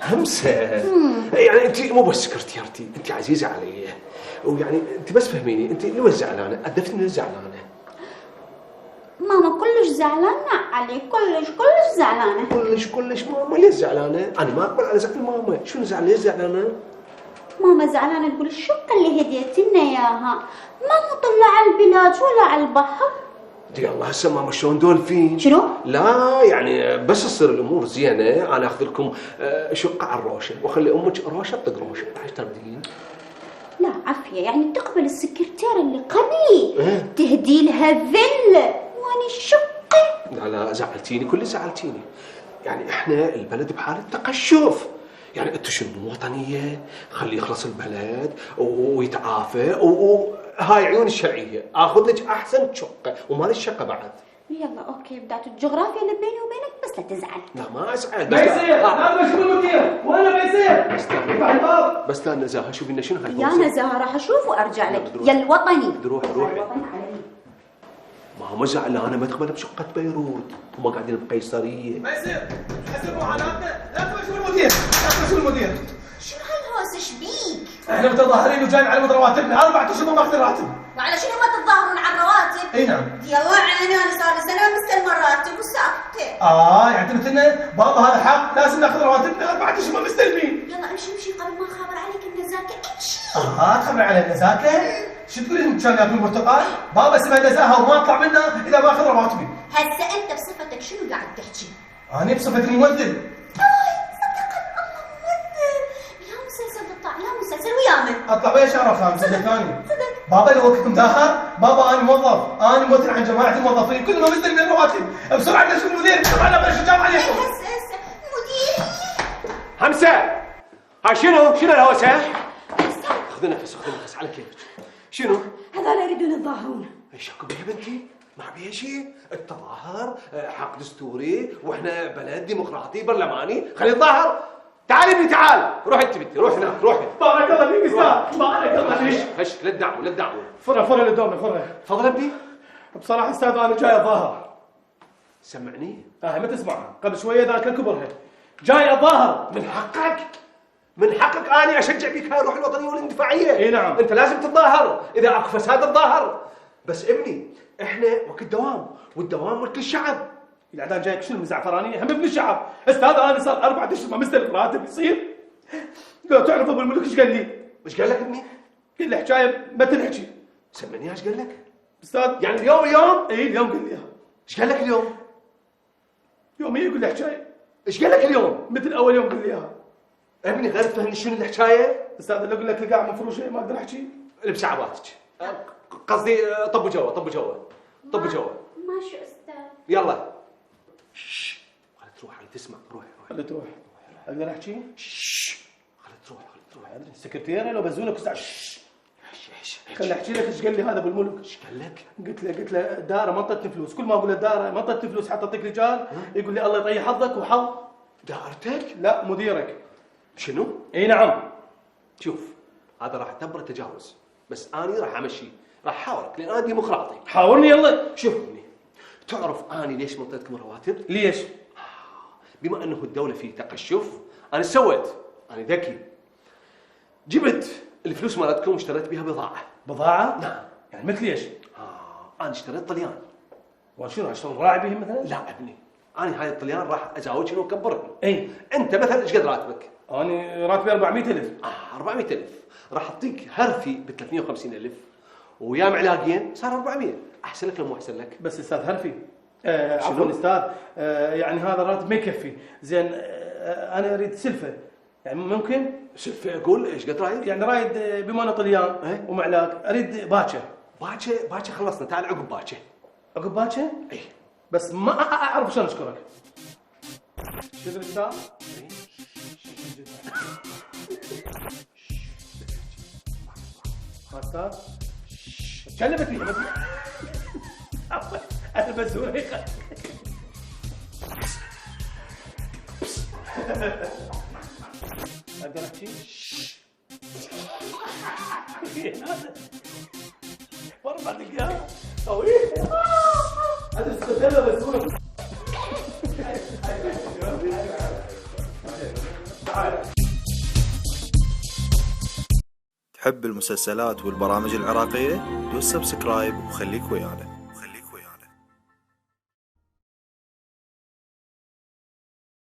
همسة. يعني انت مو بس سكرتيرتي، انت عزيزة علي، ويعني انت بس فهميني، انت ليش زعلانة؟ أدفتني ليش زعلانة؟ ماما كلش زعلانة علي، كلش زعلانة. كلش ماما ليش زعلانة؟ أنا ما أقبل على زعل ماما، شنو زعل ليش زعلانة؟ ماما زعلانة تقول الشقة اللي هديتلنا إياها ما مطلة على البلاد ولا على البحر. دي الله هسه ماما شلون دولفين؟ شنو؟ لا يعني بس تصير الامور زينه انا اخذ لكم شقه على الروشه واخلي امك روشه تطق روشه، ايش تردين؟ لا عافية، يعني تقبل السكرتيرة اللي قبلي تهدي لها فيلا واني الشقة؟ لا زعلتيني، كل زعلتيني. يعني احنا البلد بحاله تقشف، يعني انتو شنو وطنيه، خليه يخلص البلد ويتعافى وهاي عيون الشرعيه، اخذ لك احسن شقه ومال الشقه بعد. يلا اوكي، بدات الجغرافيا اللي بيني وبينك بس لا تزعل. لا ما ازعل. ما يصير، هذا شو المدير؟ ولا ما يصير؟ افتح الباب. بس لا نزاهه، شوفي لنا شنو هاي يا نزاهة راح اشوف وارجع لك. يا الوطني روحي الوطني علي. ماما زعلانه ما تقبل بشقه بيروت، هم قاعدين بقيصريه. ما يصير، حسب معاناتنا، لا تقول شو المدير، لا تقول شو المدير. شنو هالهوس ايش بيك؟ احنا متظاهرين وجايين على رواتبنا، 4 اشهر ما ماخذ راتب. وعلى شنو ما تتظاهرون على الرواتب؟ اي نعم. يلا عيني انا صار لي سنه مستلمه الراتب وساكته. يعني قلت لنا بابا هذا حق لازم ناخذ رواتبنا، 4 اشهر ما مستلمين. يلا امشي قبل ما اخبر عليك النزاكه، امشي. تخبر على النزاكه؟ شو تقولين كان ياكل برتقال؟ بابا اسمها نزاهه وما اطلع منها اذا ما اخذ رواتبي. هسه انت بصفتك شنو قاعد تحكي؟ انا بصفتي ممثل. صدق الله ممثل. يا مسلسل تطلع، يا مسلسل ويا من؟ اطلع ويا شهر خامس ثاني. صدق. بابا لو وقت مداهر، بابا انا موظف، انا ممثل عن جماعه الموظفين، كل ما مستلم من رواتب، بسرعه بلش المدير، بسرعه لا بلش الجام عليكم. هسه مدير. همسه، هاي شنو الهوسه؟ خذ نفس على كيفك. شنو؟ هذول يريدون يتظاهرون. ايش اكو بيها بنتي؟ ما بيها شيء، التظاهر حق دستوري واحنا بلد ديمقراطي برلماني، خلي نتظاهر. تعالي ابني تعال، روح انت بنتي، روح هناك روحي. بارك الله فيك استاذ، بارك الله فيك. هش لا تدعوا. فرة للدوله فرة. تفضل ابني. بصراحه استاذ انا جاي اتظاهر. سمعني. ما تسمعها، قبل شويه ذاك كبرها. جاي اتظاهر. من حقك اني اشجع بك هاي الروح الوطنيه والاندفاعيه. اي نعم. انت لازم تتظاهر، اذا اكو فساد تتظاهر. بس ابني احنا وقت دوام، والدوام ملك الشعب. الاعلان جايك شنو زعفرانيه؟ هم ابن الشعب. استاذ انا صار 4 اشهر ما مستلم راتب، يصير؟ لو تعرف ابو الملك ايش قال لي؟ ايش قال لك ابني؟ قال لي حكايه ما تنحكي. سمعني ايش قال لك؟ استاذ يعني اليوم اي اليوم قال لي اياها. ايش قال لك اليوم؟ يوميا يقول لي حكايه. ايش قال لك اليوم؟ مثل اول يوم قال لي اياها. ابني غير تفهمني شنو الحكايه؟ استاذ لو اقول لك القاع مفروشه ما اقدر احكي. البس عباتك. قصدي طبوا جوا. ماشي استاذ. يلا. خلي تروح، خلي تسمع، روح. خلي تروح. اقدر احكي؟ خلي تروح. السكرتيره لو بزونك استاذ. خلي احكي لك ايش قال لي هذا ابو الملك. ايش قال لك؟ قلت له الدائره ما انطتني فلوس، كل ما اقول الدائره ما انطتني فلوس حتى اعطيك رجال، يقول لي الله يطيح حظك وحظ دائرتك؟ لا مديرك. شنو؟ اي نعم. شوف هذا راح يعتبر تجاوز، بس انا راح امشي، راح احاورك لان انا ديمقراطي. حاورني يلا. شوف ابني، تعرف انا ليش ما اعطيتكم رواتب؟ ليش؟ بما انه الدوله في تقشف، انا ايش سويت؟ انا ذكي، جبت الفلوس مالتكم واشتريت بها بضاعه. بضاعه؟ نعم. يعني مثل ايش؟ انا اشتريت طليان. وشنو اشتغل راعي به مثلا؟ لا ابني، انا هاي الطليان راح ازاوجهم واكبرهم. اي. انت مثلا ايش قد راتبك؟ انا راتبي 400,000. 400,000 راح اعطيك هرفي ب 350,000 ويا معلاقين صار 400. احسن لك ولا مو احسن لك؟ بس استاذ هرفي. عفوا استاذ، يعني هذا الراتب ما يكفي، زين انا اريد سلفه، يعني ممكن؟ سلفه اقول ايش قد رايد؟ يعني رايد بما انه طليان ومعلاق، اريد باكه خلصنا، تعال عقب باكه. عقب باكه؟ اي. بس ما اعرف شلون اشكرك. شوف الاستاذ. استاذ كلمت فيه بس انا بزوري. اقدر احكي؟ اربع دقائق طويل. هذا استخدمه بزوري. تعال. تحب المسلسلات والبرامج العراقية؟ دوس سبسكرايب وخليك ويانا.